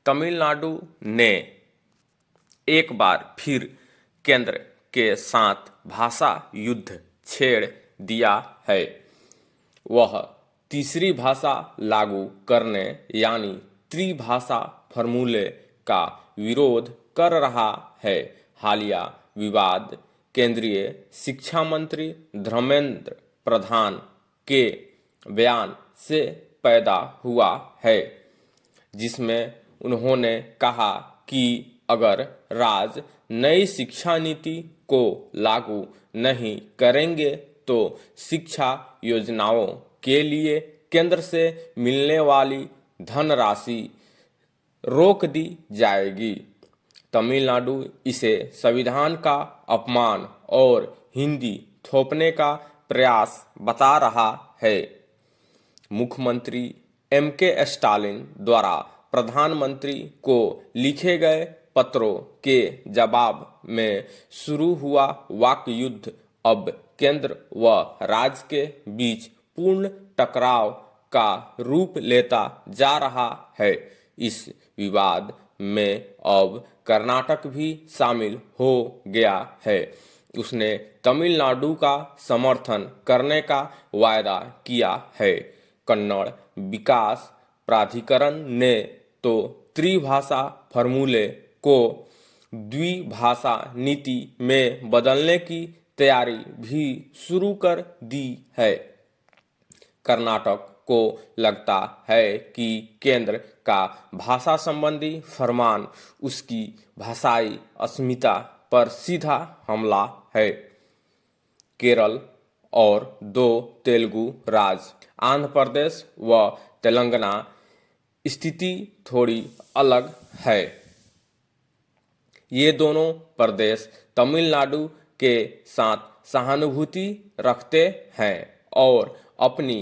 तमिलनाडु ने एक बार फिर केंद्र के साथ भाषा युद्ध छेड़ दिया है। वह तीसरी भाषा लागू करने यानी त्रिभाषा फॉर्मूले का विरोध कर रहा है। हालिया विवाद केंद्रीय शिक्षा मंत्री धर्मेंद्र प्रधान के बयान से पैदा हुआ है, जिसमें उन्होंने कहा कि अगर राज्य नई शिक्षा नीति को लागू नहीं करेंगे तो शिक्षा योजनाओं के लिए केंद्र से मिलने वाली धनराशि रोक दी जाएगी। तमिलनाडु इसे संविधान का अपमान और हिंदी थोपने का प्रयास बता रहा है। मुख्यमंत्री एम.के. स्टालिन द्वारा प्रधानमंत्री को लिखे गए पत्रों के जवाब में शुरू हुआ वाक युद्ध अब केंद्र व राज्य के बीच पूर्ण टकराव का रूप लेता जा रहा है। इस विवाद में अब कर्नाटक भी शामिल हो गया है। उसने तमिलनाडु का समर्थन करने का वायदा किया है। कन्नड़ विकास प्राधिकरण ने तो त्रिभाषा फॉर्मूले को द्विभाषा नीति में बदलने की तैयारी भी शुरू कर दी है। कर्नाटक को लगता है कि केंद्र का भाषा संबंधी फरमान उसकी भाषाई अस्मिता पर सीधा हमला है। केरल और दो तेलुगु राज्य आंध्र प्रदेश व तेलंगाना स्थिति थोड़ी अलग है। ये दोनों प्रदेश तमिलनाडु के साथ सहानुभूति रखते हैं और अपनी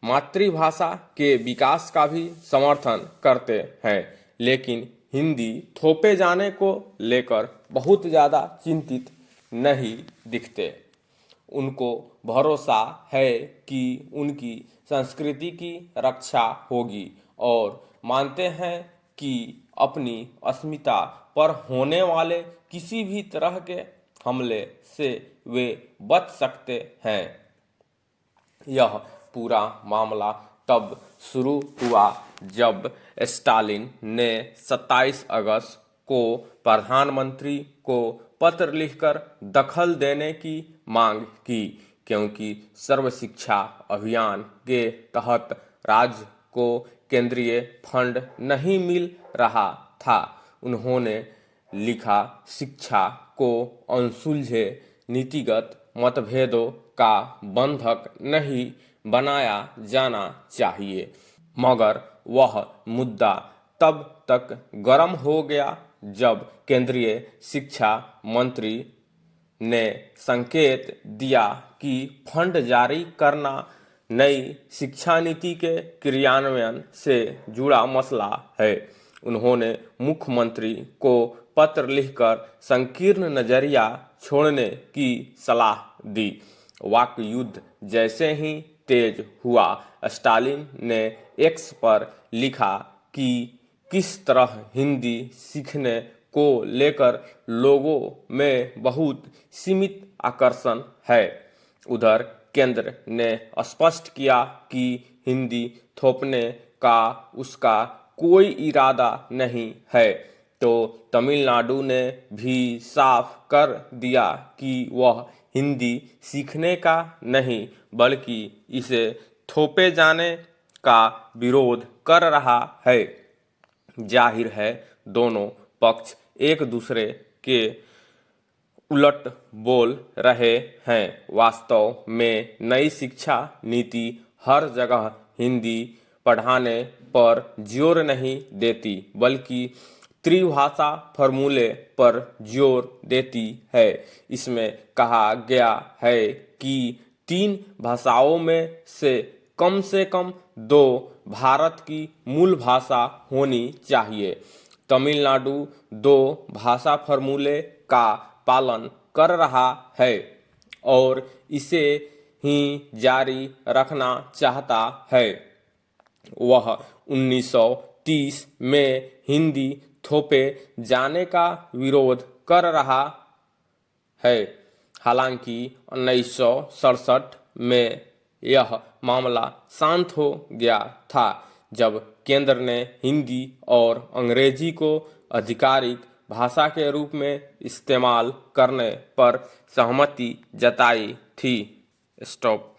मातृभाषा के विकास का भी समर्थन करते हैं, लेकिन हिंदी थोपे जाने को लेकर बहुत ज़्यादा चिंतित नहीं दिखते। उनको भरोसा है कि उनकी संस्कृति की रक्षा होगी और मानते हैं कि अपनी अस्मिता पर होने वाले किसी भी तरह के हमले से वे बच सकते हैं। यह पूरा मामला तब शुरू हुआ जब स्टालिन ने 27 अगस्त को प्रधानमंत्री को पत्र लिखकर दखल देने की मांग की, क्योंकि सर्व शिक्षा अभियान के तहत राज्य को केंद्रीय फंड नहीं मिल रहा था। उन्होंने लिखा, शिक्षा को अनसुलझे नीतिगत मतभेदों का बंधक नहीं बनाया जाना चाहिए। मगर वह मुद्दा तब तक गर्म हो गया जब केंद्रीय शिक्षा मंत्री ने संकेत दिया कि फंड जारी करना नई शिक्षा नीति के क्रियान्वयन से जुड़ा मसला है। उन्होंने मुख्यमंत्री को पत्र लिखकर संकीर्ण नजरिया छोड़ने की सलाह दी। वाक युद्ध जैसे ही तेज हुआ, स्टालिन ने एक्स पर लिखा कि किस तरह हिंदी सीखने को लेकर लोगों में बहुत सीमित आकर्षण है। उधर केंद्र ने स्पष्ट किया कि हिंदी थोपने का उसका कोई इरादा नहीं है, तो तमिलनाडु ने भी साफ कर दिया कि वह हिंदी सीखने का नहीं बल्कि इसे थोपे जाने का विरोध कर रहा है। जाहिर है दोनों पक्ष एक दूसरे के उलट बोल रहे हैं। वास्तव में नई शिक्षा नीति हर जगह हिंदी पढ़ाने पर जोर नहीं देती, बल्कि त्रिभाषा फॉर्मूले पर जोर देती है। इसमें कहा गया है कि 3 भाषाओं में से कम 2 भारत की मूल भाषा होनी चाहिए। तमिलनाडु 2 भाषा फॉर्मूले का पालन कर रहा है और इसे ही जारी रखना चाहता है। वह 1930 में हिंदी थोपे जाने का विरोध कर रहा है। हालांकि 1967 में यह मामला शांत हो गया था जब केंद्र ने हिंदी और अंग्रेजी को आधिकारिक भाषा के रूप में इस्तेमाल करने पर सहमति जताई थी। स्टॉप।